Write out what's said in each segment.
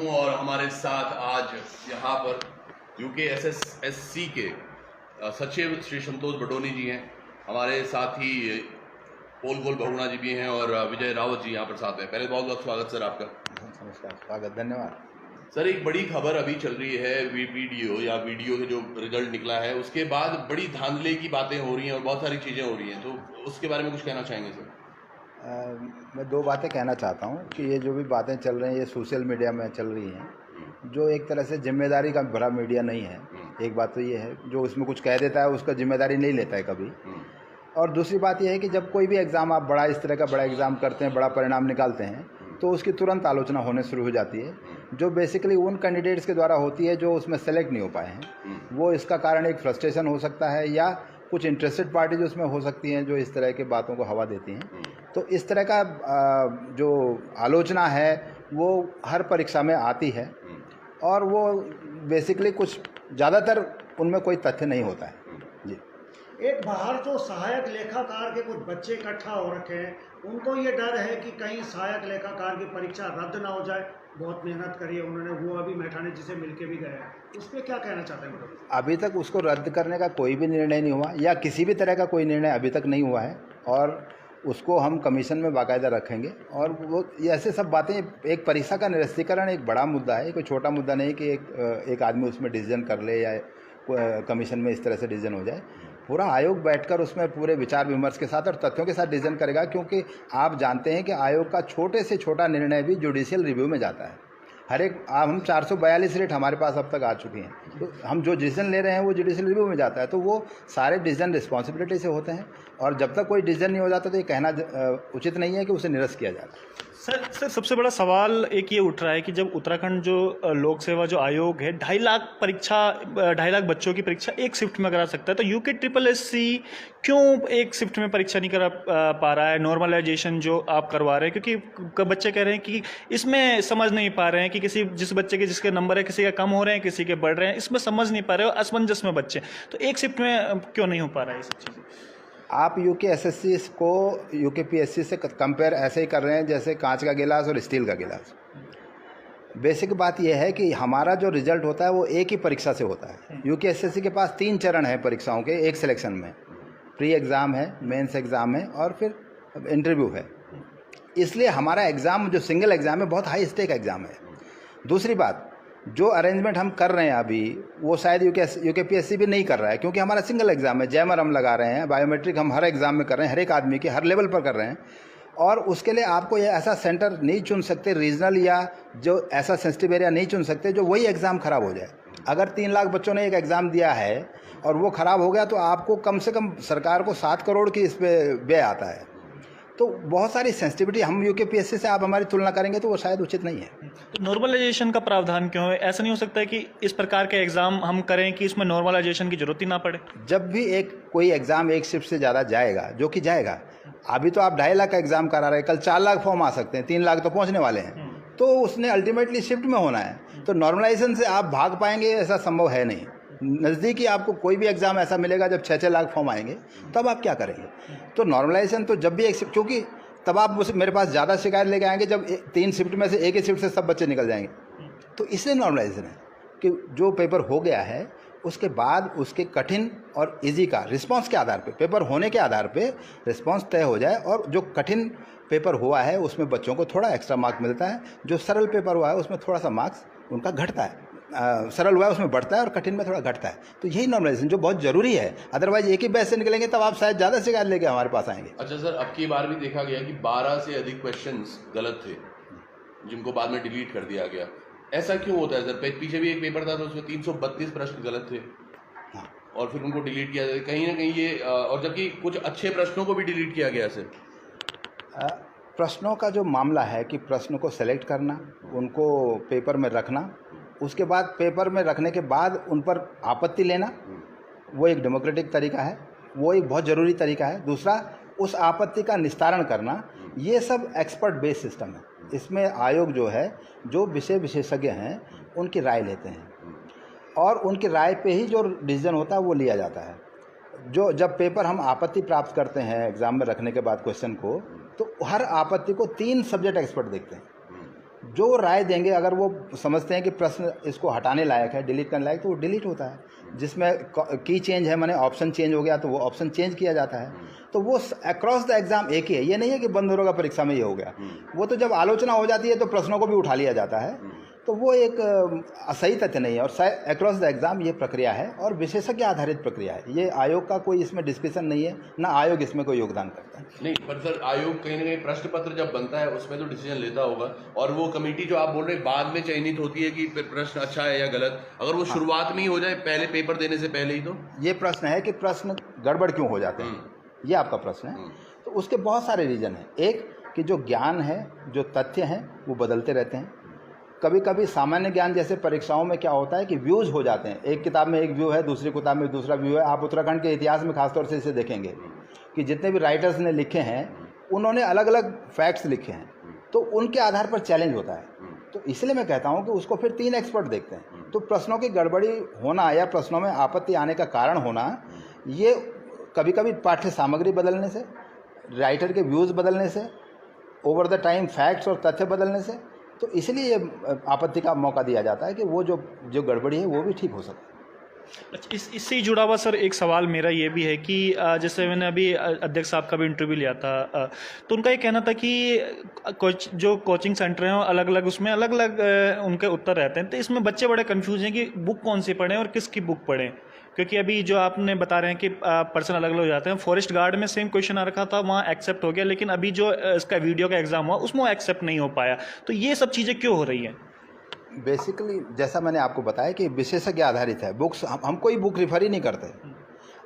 और हमारे साथ आज यहाँ पर UKSSC के सचिव श्री संतोष बडोनी जी हैं, हमारे साथ ही पोल गोल बहुगुणा जी भी हैं और विजय रावत जी यहाँ पर साथ हैं। पहले बहुत बहुत स्वागत सर आपका। नमस्कार, स्वागत, धन्यवाद सर। एक बड़ी खबर अभी चल रही है, वीडियो के जो रिजल्ट निकला है उसके बाद बड़ी धांधले की बातें हो रही हैं और बहुत सारी चीज़ें हो रही हैं, तो उसके बारे में कुछ कहना चाहेंगे सर? मैं दो बातें कहना चाहता हूँ कि ये जो भी बातें चल रही हैं ये सोशल मीडिया में चल रही हैं, जो एक तरह से जिम्मेदारी का भरा मीडिया नहीं है। एक बात तो ये है, जो उसमें कुछ कह देता है उसका जिम्मेदारी नहीं लेता है कभी। और दूसरी बात यह है कि जब कोई भी एग्ज़ाम आप इस तरह का बड़ा एग्ज़ाम करते हैं, बड़ा परिणाम निकालते हैं, तो उसकी तुरंत आलोचना होने शुरू हो जाती है, जो बेसिकली उन कैंडिडेट्स के द्वारा होती है जो उसमें सेलेक्ट नहीं हो पाए हैं। वो इसका कारण एक फ्रस्ट्रेशन हो सकता है या कुछ इंटरेस्टेड पार्टी जो उसमें हो सकती हैं जो इस तरह के बातों को हवा देती हैं। तो इस तरह का जो आलोचना है वो हर परीक्षा में आती है और वो बेसिकली कुछ ज़्यादातर उनमें कोई तथ्य नहीं होता है जी। एक बाहर जो सहायक लेखाकार के कुछ बच्चे इकट्ठा हो रखे हैं, उनको ये डर है कि कहीं सहायक लेखाकार की परीक्षा रद्द ना हो जाए। बहुत मेहनत करी है उन्होंने, वो अभी मैठाणी जी से मिलके भी गए हैं, उस पर क्या कहना चाहते हैं? मतलब अभी तक उसको रद्द करने का कोई भी निर्णय नहीं हुआ या किसी भी तरह का कोई निर्णय अभी तक नहीं हुआ है और उसको हम कमीशन में बाकायदा रखेंगे। और वो ये ऐसे सब बातें, एक परीक्षा का निरस्तीकरण एक बड़ा मुद्दा है, कोई छोटा मुद्दा नहीं कि एक आदमी उसमें डिसीजन कर ले या कमीशन में इस तरह से डिसीजन हो जाए। पूरा आयोग बैठकर उसमें पूरे विचार विमर्श के साथ और तथ्यों के साथ डिसीजन करेगा, क्योंकि आप जानते हैं कि आयोग का छोटे से छोटा निर्णय भी जुडिशियल रिव्यू में जाता है। हर एक हम 442 रेट हमारे पास अब तक आ चुकी हैं, तो हम जो डिसीजन ले रहे हैं वो जुडिशियल रिव्यू में जाता है, तो वो सारे डिसीजन रिस्पॉन्सिबिलिटी से होते हैं और जब तक कोई डिसीजन नहीं हो जाता तो ये कहना उचित नहीं है कि उसे निरस्त किया जाता है। सर सबसे बड़ा सवाल एक ये उठ रहा है कि जब उत्तराखंड जो लोक सेवा जो आयोग है 2.5 लाख बच्चों की परीक्षा एक शिफ्ट में करा सकता है, तो UKSSC क्यों एक शिफ्ट में परीक्षा नहीं करा पा रहा है? नॉर्मलाइजेशन जो आप करवा रहे हैं, क्योंकि बच्चे कह रहे हैं कि इसमें समझ नहीं पा रहे हैं कि जिस बच्चे के जिसके नंबर है किसी का कम हो रहे हैं किसी के बढ़ रहे हैं, इसमें समझ नहीं पा रहे हो, असमंजस में बच्चे, तो एक शिफ्ट में क्यों नहीं हो पा रहा है ये सब चीज़ें? आप UKSSC को UKPSC से कंपेयर ऐसे ही कर रहे हैं जैसे कांच का गिलास और स्टील का गिलास। बेसिक बात यह है कि हमारा जो रिजल्ट होता है वो एक ही परीक्षा से होता है। UKSSC के पास 3 चरण हैं परीक्षाओं के एक सिलेक्शन में, प्री एग्ज़ाम है, मेंस एग्ज़ाम है और फिर इंटरव्यू है। इसलिए हमारा एग्ज़ाम जो सिंगल एग्ज़ाम है बहुत हाई स्टेक एग्ज़ाम है। दूसरी बात, जो अरेंजमेंट हम कर रहे हैं अभी वो शायद UKPSC भी नहीं कर रहा है, क्योंकि हमारा सिंगल एग्ज़ाम है। जैमर हम लगा रहे हैं, बायोमेट्रिक हम हर एग्ज़ाम में कर रहे हैं, हर एक आदमी के हर लेवल पर कर रहे हैं। और उसके लिए आपको ये ऐसा सेंटर नहीं चुन सकते रीजनल या जो ऐसा सेंसिटिव एरिया नहीं चुन सकते जो वही एग्ज़ाम ख़राब हो जाए। अगर 3 लाख बच्चों ने एक एग्ज़ाम दिया है और वो ख़राब हो गया तो आपको कम से कम सरकार को 7 करोड़ की इस पर व्यय आता है। तो बहुत सारी सेंसिटिविटी, हम UKPSC से आप हमारी तुलना करेंगे तो वो शायद उचित नहीं है। तो नॉर्मलाइजेशन का प्रावधान क्यों है? ऐसा नहीं हो सकता है कि इस प्रकार के एग्ज़ाम हम करें कि इसमें नॉर्मलाइजेशन की जरूरत ही ना पड़े? जब भी कोई एग्ज़ाम एक शिफ्ट से ज़्यादा जाएगा, जो कि जाएगा, अभी तो आप 2.5 लाख का एग्ज़ाम करा रहे हैं, कल 4 लाख फॉर्म आ सकते हैं, 3 लाख तो पहुँचने वाले हैं, तो उसने अल्टीमेटली शिफ्ट में होना है। तो नॉर्मलाइजेशन से आप भाग पाएंगे ऐसा संभव है नहीं। नज़दीकी आपको कोई भी एग्ज़ाम ऐसा मिलेगा जब 6-6 लाख फॉर्म आएंगे, तब आप क्या करेंगे? तो नॉर्मलाइजेशन तो जब भी एक शिफ्ट, क्योंकि तब आप मेरे पास ज़्यादा शिकायत लेके आएंगे जब 3 शिफ्ट में से एक ही शिफ्ट से सब बच्चे निकल जाएंगे। तो इसलिए नॉर्मलाइजेशन है कि जो पेपर हो गया है उसके बाद उसके कठिन और इजी का रिस्पांस के आधार पे, पेपर होने के आधार पे रिस्पांस तय हो जाए और जो कठिन पेपर हुआ है उसमें बच्चों को थोड़ा एक्स्ट्रा मार्क मिलता है, जो सरल पेपर हुआ है उसमें थोड़ा सा मार्क्स उनका घटता है, सरल हुआ है उसमें बढ़ता है और कठिन में थोड़ा घटता है। तो यही नॉर्मलाइजेशन जो बहुत ज़रूरी है, अदरवाइज एक ही बैच से निकलेंगे तब आप शायद ज़्यादा शिकायत लेके हमारे पास आएंगे। अच्छा सर, अब की बार भी देखा गया कि 12 से अधिक क्वेश्चंस गलत थे जिनको बाद में डिलीट कर दिया गया। ऐसा क्यों होता है सर? पीछे भी एक पेपर था तो उसमें 332 प्रश्न गलत थे और फिर उनको डिलीट किया जाए कहीं ना कहीं ये, और जबकि कुछ अच्छे प्रश्नों को भी डिलीट किया गया सर। प्रश्नों का जो मामला है कि प्रश्न को सेलेक्ट करना, उनको पेपर में रखना, उसके बाद पेपर में रखने के बाद उन पर आपत्ति लेना, वो एक डेमोक्रेटिक तरीका है, वो एक बहुत ज़रूरी तरीका है। दूसरा, उस आपत्ति का निस्तारण करना, ये सब एक्सपर्ट बेस्ड सिस्टम है। इसमें आयोग जो है, जो विषय विशेषज्ञ हैं उनकी राय लेते हैं और उनकी राय पे ही जो डिसीजन होता है वो लिया जाता है। जो जब पेपर हम आपत्ति प्राप्त करते हैं एग्ज़ाम में रखने के बाद क्वेश्चन को, तो हर आपत्ति को 3 सब्जेक्ट एक्सपर्ट देखते हैं। जो राय देंगे, अगर वो समझते हैं कि प्रश्न इसको हटाने लायक है, डिलीट करने लायक, तो वो डिलीट होता है। जिसमें की चेंज है, माने ऑप्शन चेंज हो गया, तो वो ऑप्शन चेंज किया जाता है। तो वो अक्रॉस द एग्ज़ाम एक ही है, ये नहीं है कि बंद होगा परीक्षा में ये हो गया। वो तो जब आलोचना हो जाती है तो प्रश्नों को भी उठा लिया जाता है, तो वो एक सही तथ्य नहीं है। और अक्रॉस द एग्ज़ाम ये प्रक्रिया है और विशेषज्ञ आधारित प्रक्रिया है। ये आयोग का कोई इसमें डिस्कशन नहीं है, ना आयोग इसमें कोई योगदान करता है। नहीं, पर सर आयोग कहीं ना कहीं प्रश्न पत्र जब बनता है उसमें तो डिसीजन लेता होगा, और वो कमेटी जो आप बोल रहे हैं बाद में चयनित होती है कि प्रश्न अच्छा है या गलत, अगर वो शुरुआत में ही हो जाए पहले पेपर देने से पहले ही, तो ये प्रश्न है कि प्रश्न गड़बड़ क्यों हो जाते हैं, ये आपका प्रश्न है। तो उसके बहुत सारे रीज़न हैं। एक कि जो ज्ञान है, जो तथ्य हैं, वो बदलते रहते हैं। कभी कभी सामान्य ज्ञान जैसे परीक्षाओं में क्या होता है कि व्यूज़ हो जाते हैं, एक किताब में एक व्यू है, दूसरी किताब में दूसरा व्यू है। आप उत्तराखंड के इतिहास में खासतौर से इसे देखेंगे कि जितने भी राइटर्स ने लिखे हैं उन्होंने अलग अलग फैक्ट्स लिखे हैं, तो उनके आधार पर चैलेंज होता है। तो इसलिए मैं कहता हूं कि उसको फिर 3 एक्सपर्ट देखते हैं। तो प्रश्नों की गड़बड़ी होना या प्रश्नों में आपत्ति आने का कारण होना, ये कभी कभी पाठ्य सामग्री बदलने से, राइटर के व्यूज़ बदलने से, ओवर द टाइम फैक्ट्स और तथ्य बदलने से, तो इसलिए ये आपत्ति का मौका दिया जाता है कि वो जो गड़बड़ी है वो भी ठीक हो सके। अच्छा, इससे ही जुड़ा हुआ सर एक सवाल मेरा ये भी है कि जैसे मैंने अभी अध्यक्ष साहब का भी इंटरव्यू लिया था, तो उनका ये कहना था कि जो कोचिंग सेंटर हैं अलग अलग, उसमें अलग अलग उनके उत्तर रहते हैं। तो इसमें बच्चे बड़े कंफ्यूज हैं कि बुक कौन सी पढ़ें और किसकी बुक पढ़ें, क्योंकि अभी जो आपने बता रहे हैं कि पर्सन अलग अलग हो जाते हैं। फॉरेस्ट गार्ड में सेम क्वेश्चन आ रखा था, वहाँ एक्सेप्ट हो गया, लेकिन अभी जो इसका वीडियो का एग्जाम हुआ उसमें एक्सेप्ट नहीं हो पाया। तो ये सब चीज़ें क्यों हो रही हैं? बेसिकली जैसा मैंने आपको बताया कि विशेषज्ञ आधारित है बुक्स, हम कोई बुक रिफर ही नहीं करते।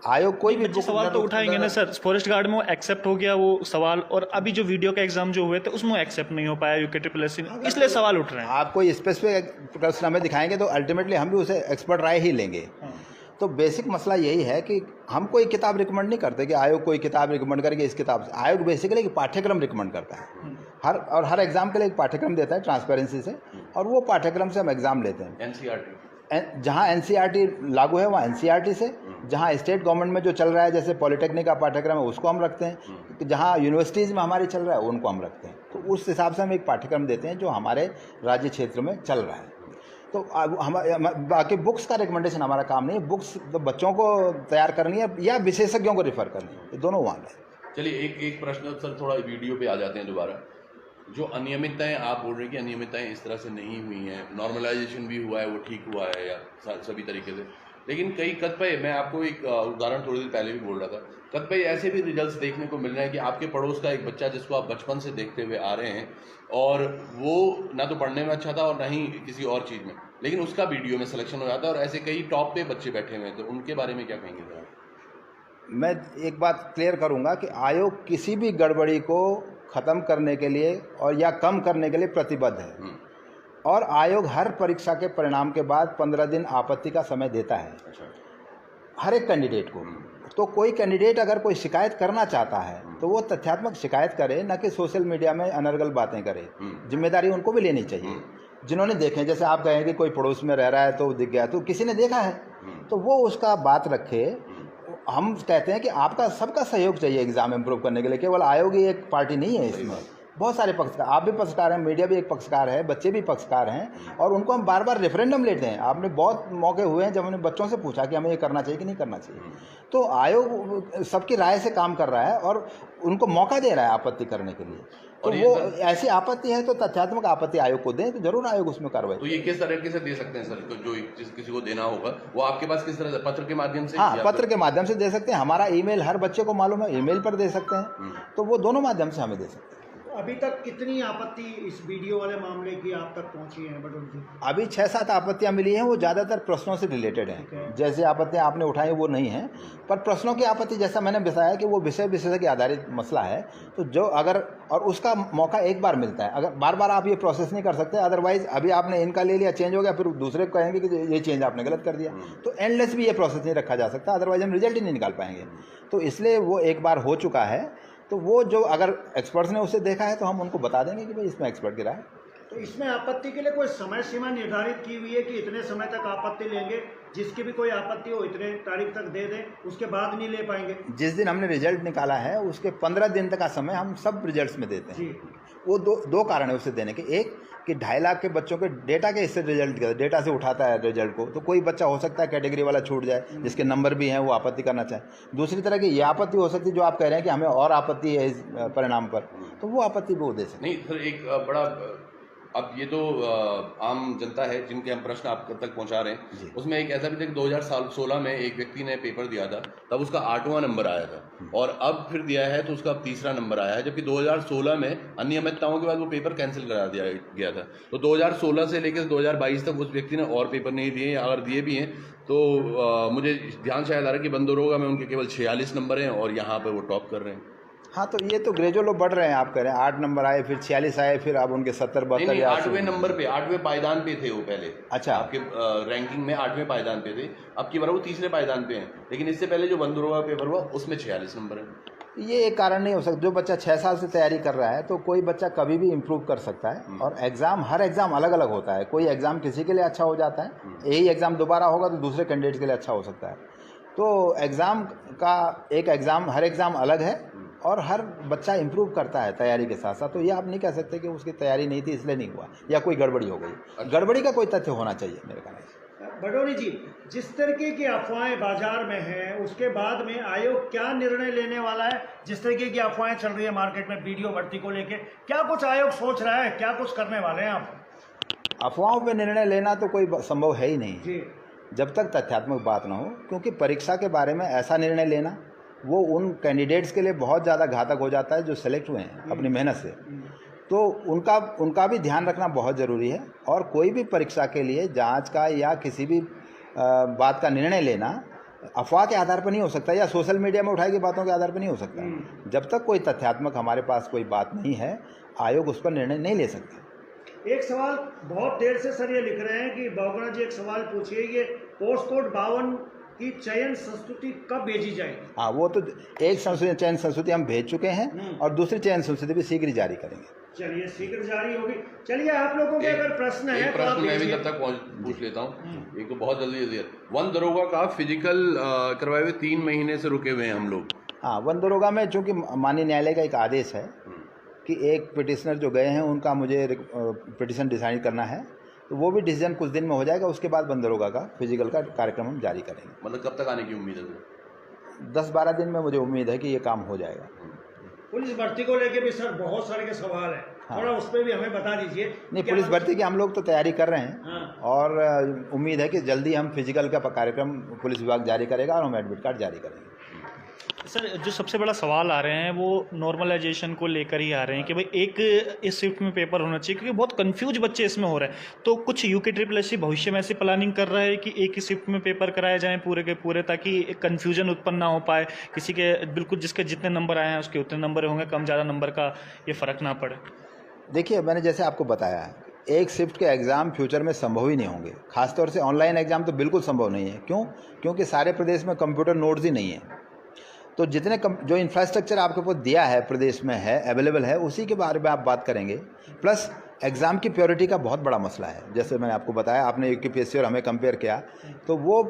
आयोग कोई भी बुक सवाल तो उठाएंगे ना सर। फॉरेस्ट गार्ड में वो एक्सेप्ट हो गया वो सवाल, और अभी जो वीडियो का एग्जाम जो हुए थे उसमें एक्सेप्ट नहीं हो पाया UKSSC, इसलिए सवाल उठ रहे हैं। आप कोई स्पेसिफिक प्रश्न हमें दिखाएंगे तो अल्टीमेटली हम भी उसे एक्सपर्ट राय ही लेंगे। तो बेसिक मसला यही है कि हम कोई किताब रिकमेंड नहीं करते कि आयोग कोई किताब रिकमेंड करके इस किताब से। आयोग बेसिकली एक पाठ्यक्रम रिकमेंड करता है, हर एग्जाम के लिए एक पाठ्यक्रम देता है ट्रांसपेरेंसी से, और वो पाठ्यक्रम से हम एग्जाम लेते हैं। NCERT, जहाँ NCERT लागू है वहाँ NCERT से, जहाँ स्टेट गवर्नमेंट में जो चल रहा है जैसे पॉलिटेक्निक का पाठ्यक्रम है उसको हम रखते हैं, जहाँ यूनिवर्सिटीज़ में हमारी चल रहा है उनको हम रखते हैं। तो उस हिसाब से हम एक पाठ्यक्रम देते हैं जो हमारे राज्य क्षेत्र में चल रहा है। तो हम बाकी बुक्स का रिकमेंडेशन हमारा काम नहीं है। बुक्स तो बच्चों को तैयार करनी है या विशेषज्ञों को रिफ़र करनी है, दोनों वहाँ है। चलिए एक प्रश्न सर, थोड़ा वीडियो पे आ जाते हैं दोबारा। जो अनियमितताएं आप बोल रहे हैं कि अनियमितताएं इस तरह से नहीं हुई हैं, नॉर्मलाइजेशन भी हुआ है, वो ठीक हुआ है या सभी तरीके से, लेकिन कई कतिपय, मैं आपको एक उदाहरण थोड़ी देर पहले भी बोल रहा था, कतिपय ऐसे भी रिजल्ट्स देखने को मिल रहे हैं कि आपके पड़ोस का एक बच्चा जिसको आप बचपन से देखते हुए आ रहे हैं, और वो ना तो पढ़ने में अच्छा था और ना ही किसी और चीज़ में, लेकिन उसका वीडियो में सिलेक्शन हो जाता है, और ऐसे कई टॉप पे बच्चे बैठे हुए हैं, तो उनके बारे में क्या कहेंगे सर? मैं एक बात क्लियर करूंगा कि आयोग किसी भी गड़बड़ी को ख़त्म करने के लिए और या कम करने के लिए प्रतिबद्ध है, और आयोग हर परीक्षा के परिणाम के बाद 15 दिन आपत्ति का समय देता है हर एक कैंडिडेट को। तो कोई कैंडिडेट अगर कोई शिकायत करना चाहता है तो वो तथ्यात्मक शिकायत करे, न कि सोशल मीडिया में अनर्गल बातें करे। जिम्मेदारी उनको भी लेनी चाहिए जिन्होंने देखे। जैसे आप कहें कि कोई पड़ोस में रह रहा है तो दिख गया, तो किसी ने देखा है तो वो उसका बात रखे। हम कहते हैं कि आपका सबका सहयोग चाहिए एग्जाम इम्प्रूव करने के लिए, केवल आयोग ही एक पार्टी नहीं है, इसमें बहुत सारे पक्षकार, आप भी पक्षकार हैं, मीडिया भी एक पक्षकार है, बच्चे भी पक्षकार हैं, और उनको हम बार बार रेफरेंडम लेते हैं। आपने बहुत मौके हुए हैं जब हमने बच्चों से पूछा कि हमें ये करना चाहिए कि नहीं करना चाहिए। तो आयोग सबकी राय से काम कर रहा है और उनको मौका दे रहा है आपत्ति करने के लिए। तो वो ऐसी आपत्ति है तो तथ्यात्मक आपत्ति आयोग को दें तो जरूर आयोग उसमें कार्रवाई। तो ये किस तरीके से दे सकते हैं सर? तो जो किसी को देना होगा वो आपके पास किस तरह से, पत्र के माध्यम से? हाँ, पत्र के माध्यम से दे सकते हैं। हमारा ईमेल हर बच्चे को मालूम है, ईमेल पर दे सकते हैं। तो वो दोनों माध्यम से हमें दे सकते हैं। अभी तक कितनी आपत्ति इस वीडियो वाले मामले की आप तक पहुंची है बटोल जी? अभी 6-7 आपत्तियां मिली हैं, वो ज़्यादातर प्रश्नों से रिलेटेड हैं। जैसे आपत्तियां आपने उठाई वो नहीं हैं, पर प्रश्नों की आपत्ति जैसा मैंने बताया कि वो विषय के आधारित मसला है। तो जो अगर, और उसका मौका एक बार मिलता है, अगर बार बार आप ये प्रोसेस नहीं कर सकते, अदरवाइज अभी आपने इनका ले लिया, चेंज हो गया, फिर दूसरे को कहेंगे कि ये चेंज आपने गलत कर दिया। तो एंडलेस भी ये प्रोसेस नहीं रखा जा सकता, अदरवाइज हम रिजल्ट ही नहीं निकाल पाएंगे। तो इसलिए वो एक बार हो चुका है, तो वो जो अगर एक्सपर्ट्स ने उसे देखा है तो हम उनको बता देंगे कि भाई इसमें एक्सपर्ट गिरा है। तो इसमें आपत्ति के लिए कोई समय सीमा निर्धारित की हुई है कि इतने समय तक आपत्ति लेंगे, जिसकी भी कोई आपत्ति हो इतने तारीख तक दे दें, उसके बाद नहीं ले पाएंगे? जिस दिन हमने रिजल्ट निकाला है उसके 15 दिन तक का समय हम सब रिजल्ट्स में देते हैं। वो दो कारण है उसे देने के। एक कि 2.5 लाख के बच्चों के डेटा के इससे रिजल्ट डेटा से उठाता है रिजल्ट को, तो कोई बच्चा हो सकता है कैटेगरी वाला छूट जाए जिसके नंबर भी हैं, वो आपत्ति करना चाहे। दूसरी तरह की ये आपत्ति हो सकती है जो आप कह रहे हैं कि हमें और आपत्ति है इस परिणाम पर, तो वो आपत्ति भी वो दे सकते। नहीं सर, एक बड़ा, अब ये तो आम जनता है जिनके हम प्रश्न आप तक पहुंचा रहे हैं, उसमें एक ऐसा भी था कि 2016 में एक व्यक्ति ने पेपर दिया था, तब उसका 8वां नंबर आया था, और अब फिर दिया है तो उसका अब 3रा नंबर आया है, जबकि 2016 में अनियमितताओं के बाद वो पेपर कैंसिल करा दिया गया था। तो 2016 से लेकर 2022 तक उस व्यक्ति ने और पेपर नहीं दिए, अगर दिए भी हैं तो मुझे ध्यान शायद आ रहा है कि बंदरोगा में उनके केवल 46 नंबर हैं और यहाँ पर वो टॉप कर रहे हैं। हाँ, तो ये तो ग्रेजुअल बढ़ रहे हैं, आप कह रहे हैं 8 नंबर आए, फिर 46 आए, फिर अब उनके 70-72 नहीं, 8वें नंबर पे, 8वें पायदान पे थे वो पहले। अच्छा, आपके रैंकिंग में 8वें पायदान पे थे, अब की बार वो 3रे पायदान पे हैं, लेकिन इससे पहले जो बंदरोगा पेपर हुआ उसमें 46 नंबर है। ये एक कारण नहीं हो सकता। जो बच्चा 6 साल से तैयारी कर रहा है तो कोई बच्चा कभी भी इम्प्रूव कर सकता है, और एग्ज़ाम, हर एग्ज़ाम अलग अलग होता है। कोई एग्ज़ाम किसी के लिए अच्छा हो जाता है, यही एग्ज़ाम दोबारा होगा तो दूसरे कैंडिडेट के लिए अच्छा हो सकता है। तो एग्ज़ाम का एक एग्ज़ाम, हर एग्ज़ाम अलग है, और हर बच्चा इम्प्रूव करता है तैयारी के साथ साथ। तो ये आप नहीं कह सकते कि उसकी तैयारी नहीं थी इसलिए नहीं हुआ, या कोई गड़बड़ी हो गई। गड़बड़ी का कोई तथ्य होना चाहिए मेरे ख्याल से। बडोनी जी, जिस तरीके की अफवाहें बाजार में हैं, उसके बाद में आयोग क्या निर्णय लेने वाला है? जिस तरीके की अफवाहें चल रही है मार्केट में बीडीओ भर्ती को लेके, क्या कुछ आयोग सोच रहा है, क्या कुछ करने वाले हैं आप? अफवाहों पे निर्णय लेना तो कोई संभव है ही नहीं जी, जब तक तथ्यात्मक बात ना हो, क्योंकि परीक्षा के बारे में ऐसा निर्णय लेना वो उन कैंडिडेट्स के लिए बहुत ज़्यादा घातक हो जाता है जो सेलेक्ट हुए हैं अपनी मेहनत से। तो उनका भी ध्यान रखना बहुत ज़रूरी है, और कोई भी परीक्षा के लिए जांच का या किसी भी बात का निर्णय लेना अफवाह के आधार पर नहीं हो सकता, या सोशल मीडिया में उठाई गई बातों के आधार पर नहीं हो सकता। जब तक कोई तथ्यात्मक हमारे पास कोई बात नहीं है, आयोग उस पर निर्णय नहीं ले सकता। एक सवाल बहुत देर से सर ये लिख रहे हैं कि बहुगुणा जी एक सवाल पूछिए, ये पोस्ट कोड 52 की चयन संस्तुति कब भेजी जाएगी? हाँ, वो तो एक चयन संस्तुति हम भेज चुके हैं, और दूसरी चयन संस्तुति भी शीघ्र जारी करेंगे। चलिए, शीघ्र जारी होगी। चलिए, आप लोगों के अगर प्रश्न है एक प्रश्न मैं भी तब तक पूछ लेता हूँ, एक तो बहुत जल्दी। वन दरोगा का फिजिकल करवाए हुए 3 महीने से रुके हुए हैं हम लोग। हाँ, वन दरोगा में चूँकि माननीय न्यायालय का एक आदेश है कि एक पिटिशनर जो गए हैं उनका मुझे पिटिशन डिसाइड करना है, तो वो भी डिसीजन कुछ दिन में हो जाएगा। उसके बाद वन दरोगा का फिजिकल का कार्यक्रम हम जारी करेंगे। मतलब कब तक आने की उम्मीद है? 10-12 दिन में मुझे उम्मीद है कि ये काम हो जाएगा। पुलिस भर्ती को लेके भी सर बहुत सारे के सवाल है, थोड़ा उस पर भी हमें बता दीजिए। नहीं, पुलिस भर्ती की हम लोग तो तैयारी कर रहे हैं, और उम्मीद है कि जल्दी हम फिजिकल का कार्यक्रम पुलिस विभाग जारी करेगा और हम एडमिट कार्ड जारी करेंगे। सर, जो सबसे बड़ा सवाल आ रहे हैं वो नॉर्मलाइजेशन को लेकर ही आ रहे हैं कि भाई एक इस शिफ्ट में पेपर होना चाहिए, क्योंकि बहुत कंफ्यूज बच्चे इसमें हो रहे हैं। तो कुछ UKSSC भविष्य में ऐसी प्लानिंग कर रहा है कि एक ही शिफ्ट में पेपर कराए जाएं पूरे के पूरे, ताकि एक कन्फ्यूजन उत्पन्न ना हो पाए, किसी के बिल्कुल जिसके जितने नंबर आए हैं उसके उतने नंबर होंगे, कम ज़्यादा नंबर का ये फ़र्क ना पड़े। देखिए, मैंने जैसे आपको बताया, एक शिफ्ट के एग्ज़ाम फ्यूचर में संभव ही नहीं होंगे। खासतौर से ऑनलाइन एग्ज़ाम तो बिल्कुल संभव नहीं है। क्यों? क्योंकि सारे प्रदेश में कंप्यूटर नोड्स ही नहीं है। तो जितने जो इंफ्रास्ट्रक्चर आपके पास दिया है प्रदेश में है, अवेलेबल है, उसी के बारे में आप बात करेंगे। प्लस एग्ज़ाम की प्योरिटी का बहुत बड़ा मसला है। जैसे मैंने आपको बताया, आपने UKPSC और हमें कंपेयर किया, तो वो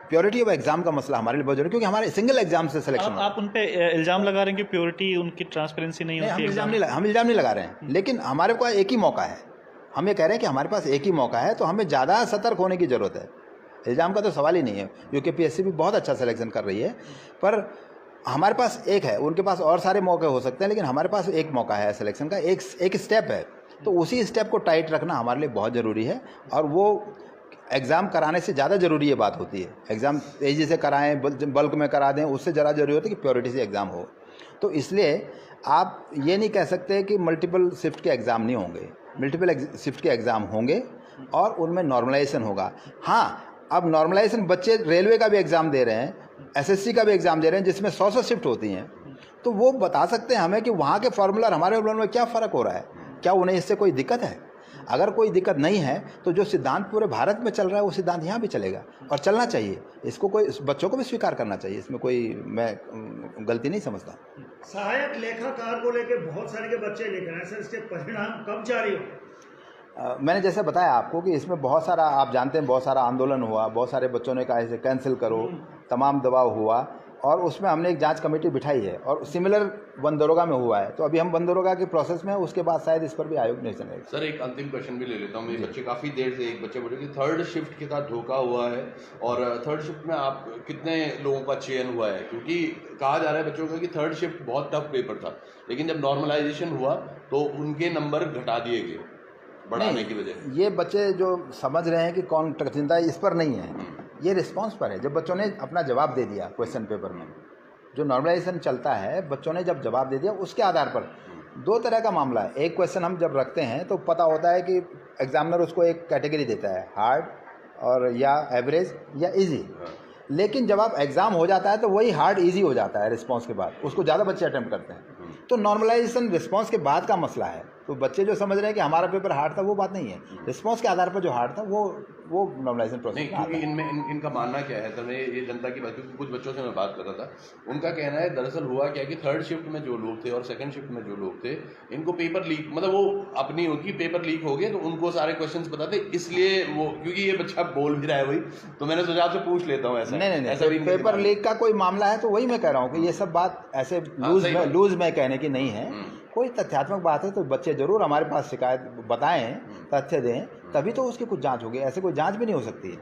प्योरिटी ऑफ एग्ज़ाम का मसला हमारे लिए बहुत जरूरी है, क्योंकि हमारे सिंगल एग्जाम से सिलेक्शन। आप उन पे इल्ज़ाम लगा रहे हैं कि प्योरिटी उनकी ट्रांसपेरेंसी नहीं होती। हम इल्ज़ाम नहीं लगा रहे हैं, लेकिन हमारे पास एक ही मौका है। हम ये कह रहे हैं कि हमारे पास एक ही मौका है, तो हमें ज़्यादा सतर्क होने की ज़रूरत है। इल्ज़ाम का तो सवाल ही नहीं है। UKPSC भी बहुत अच्छा सिलेक्शन कर रही है, पर हमारे पास एक है, उनके पास और सारे मौके हो सकते हैं, लेकिन हमारे पास एक मौका है सिलेक्शन का, एक स्टेप है। तो उसी स्टेप को टाइट रखना हमारे लिए बहुत ज़रूरी है, और वो एग्ज़ाम कराने से ज़्यादा ज़रूरी ये बात होती है। एग्ज़ाम तेज़ी से कराएं, बल्क में करा दें, उससे ज़्यादा ज़रूरी होता है कि प्योरिटी से एग्ज़ाम हो। तो इसलिए आप ये नहीं कह सकते कि मल्टीपल शिफ्ट के एग्ज़ाम नहीं होंगे। मल्टीपल शिफ्ट के एग्ज़ाम होंगे, और उनमें नॉर्मलाइजेशन होगा। हाँ, अब नॉर्मलाइजेशन बच्चे रेलवे का भी एग्ज़ाम दे रहे हैं, SSC का भी एग्ज़ाम दे रहे हैं, जिसमें 100 शिफ्ट होती हैं। तो वो बता सकते हैं हमें कि वहाँ के फॉर्मूला और हमारे फॉर्मूला में क्या फ़र्क हो रहा है, क्या उन्हें इससे कोई दिक्कत है। अगर कोई दिक्कत नहीं है तो जो सिद्धांत पूरे भारत में चल रहा है वो सिद्धांत यहाँ भी चलेगा, और चलना चाहिए। इसको कोई बच्चों को भी स्वीकार करना चाहिए, इसमें कोई मैं गलती नहीं समझता। सहायक लेखाकार को लेकर बहुत सारे के बच्चे लिख रहे हैं सर, इसके परिणाम कब जारी हो? मैंने जैसे बताया आपको कि इसमें बहुत सारा, आप जानते हैं, बहुत सारा आंदोलन हुआ, बहुत सारे बच्चों ने कहा इसे कैंसिल करो, तमाम दबाव हुआ, और उसमें हमने एक जांच कमेटी बिठाई है और सिमिलर बंदरोगा में हुआ है। तो अभी हम बंदरोगा के प्रोसेस में, उसके बाद शायद इस पर भी आयोग निर्णय लेगा। सर एक अंतिम क्वेश्चन भी ले लेता हूँ। ये बच्चे काफ़ी देर से, एक बच्चे बोले कि थर्ड शिफ्ट के साथ धोखा हुआ है, और थर्ड शिफ्ट में आप कितने लोगों का चयन हुआ है? क्योंकि कहा जा रहा है बच्चों का कि थर्ड शिफ्ट बहुत टफ पेपर था, लेकिन जब नॉर्मलाइजेशन हुआ तो उनके नंबर घटा दिए गए बढ़ाने की वजह। ये बच्चे जो समझ रहे हैं कि कौन चिंता इस पर नहीं है, ये रिस्पांस पर है। जब बच्चों ने अपना जवाब दे दिया क्वेश्चन पेपर में, जो नॉर्मलाइजेशन चलता है, बच्चों ने जब जवाब दे दिया, उसके आधार पर दो तरह का मामला है। एक क्वेश्चन हम जब रखते हैं तो पता होता है कि एग्जामिनर उसको एक कैटेगरी देता है, हार्ड और या एवरेज या इजी। लेकिन जब आप एग्ज़ाम हो जाता है तो वही हार्ड इजी हो जाता है रिस्पांस के बाद, उसको ज़्यादा बच्चे अटेम्प्ट करते हैं। तो नॉर्मलाइजेशन रिस्पांस के बाद का मसला है। तो बच्चे जो समझ रहे हैं कि हमारा पेपर हार्ड था, वो बात नहीं है। रिस्पांस के आधार पर जो हार्ड था वो नॉर्मलाइजेशन प्रोसेस नहीं, क्योंकि इनमें इनका मानना क्या है सर, मैं ये जनता की बात, क्योंकि कुछ बच्चों से मैं बात कर रहा था, उनका कहना है दरअसल हुआ क्या कि थर्ड शिफ्ट में जो लोग थे और सेकंड शिफ्ट में जो लोग थे, इनको पेपर लीक, मतलब वो अपनी उनकी पेपर लीक हो गए तो उनको सारे क्वेश्चंस बताते, इसलिए वो, क्योंकि ये बच्चा बोल भी रहा है वही, तो मैंने सोचा आपसे पूछ लेता हूँ। ऐसा नहीं, ऐसा भी पेपर लीक का कोई मामला है तो वही मैं कह रहा हूँ कि ये सब बात ऐसे लूज में कहने की नहीं है। कोई तथ्यात्मक बात है तो बच्चे जरूर हमारे पास शिकायत बताएं, तथ्य दें, तभी तो उसकी कुछ जांच होगी। ऐसे कोई जांच भी नहीं हो सकती है।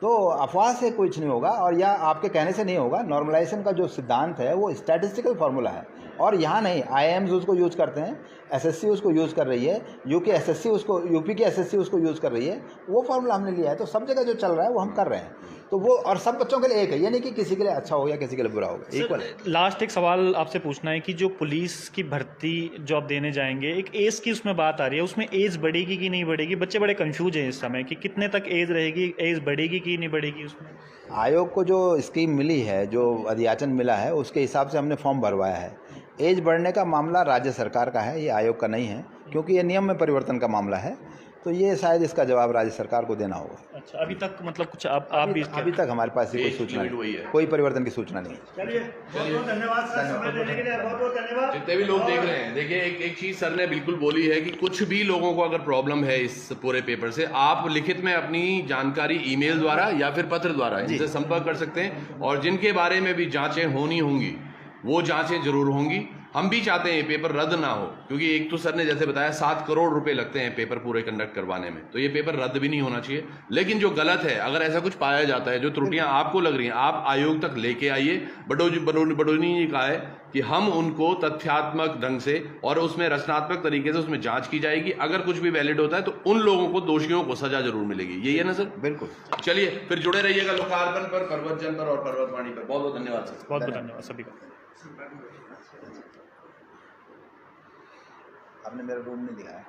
तो अफवाह से कुछ नहीं होगा और या आपके कहने से नहीं होगा। नॉर्मलाइजेशन का जो सिद्धांत है वो स्टैटिस्टिकल फार्मूला है, और यहाँ नहीं, IIMs उसको यूज़ करते हैं, SSC उसको यूज़ कर रही है, यूपी की SSC उसको यूज़ कर रही है। वो फार्मूला हमने लिया है, तो सब जगह जो चल रहा है वो हम कर रहे हैं। तो वो, और सब बच्चों के लिए एक है, ये नहीं कि किसी के लिए अच्छा हो या किसी के लिए बुरा होगा, इक्वल है। लास्ट एक सवाल आपसे पूछना है कि जो पुलिस की भर्ती जो आप देने जाएंगे, एक एज की उसमें बात आ रही है, उसमें एज बढ़ेगी कि नहीं बढ़ेगी? बच्चे बड़े कंफ्यूज हैं इस समय कि कितने तक एज रहेगी, एज बढ़ेगी कि नहीं बढ़ेगी उसमें। आयोग को जो स्कीम मिली है, जो अध्याचन मिला है, उसके हिसाब से हमने फॉर्म भरवाया है। एज बढ़ने का मामला राज्य सरकार का है, ये आयोग का नहीं है, क्योंकि ये नियम में परिवर्तन का मामला है। तो ये शायद इसका जवाब राज्य सरकार को देना होगा। अच्छा, अभी तक मतलब कुछ आप भी अभी तक हमारे पास कोई सूचना नहीं, कोई परिवर्तन की सूचना नहीं है। चलिए, बहुत बहुत धन्यवाद सर, समय देने के लिए बहुत बहुत धन्यवाद। जितने भी लोग देख रहे हैं, देखिए एक चीज सर ने बिल्कुल बोली है कि कुछ भी लोगों को अगर प्रॉब्लम है इस पूरे पेपर से, आप लिखित में अपनी जानकारी ईमेल द्वारा या फिर पत्र द्वारा इनसे संपर्क कर सकते हैं, और जिनके बारे में भी जांचें होनी होंगी वो जांचें जरूर होंगी। हम भी चाहते हैं ये पेपर रद्द ना हो, क्योंकि एक तो सर ने जैसे बताया 7 करोड़ रुपए लगते हैं पेपर पूरे कंडक्ट करवाने में, तो ये पेपर रद्द भी नहीं होना चाहिए। लेकिन जो गलत है, अगर ऐसा कुछ पाया जाता है, जो त्रुटियां आपको लग रही हैं, आप आयोग तक लेके आइए। बडोनी जी कहा है कि हम उनको तथ्यात्मक ढंग से और उसमें रचनात्मक तरीके से उसमें जांच की जाएगी। अगर कुछ भी वैलिड होता है तो उन लोगों को, दोषियों को सजा जरूर मिलेगी। यही है ना सर? बिल्कुल। चलिए फिर जुड़े रहिएगा लोकार्पण पर, पर्वतजन पर और पर्वतवाणी पर। बहुत बहुत धन्यवाद सर। बहुत बहुत धन्यवाद सभी का। आपने मेरा रूम नहीं दिखाया।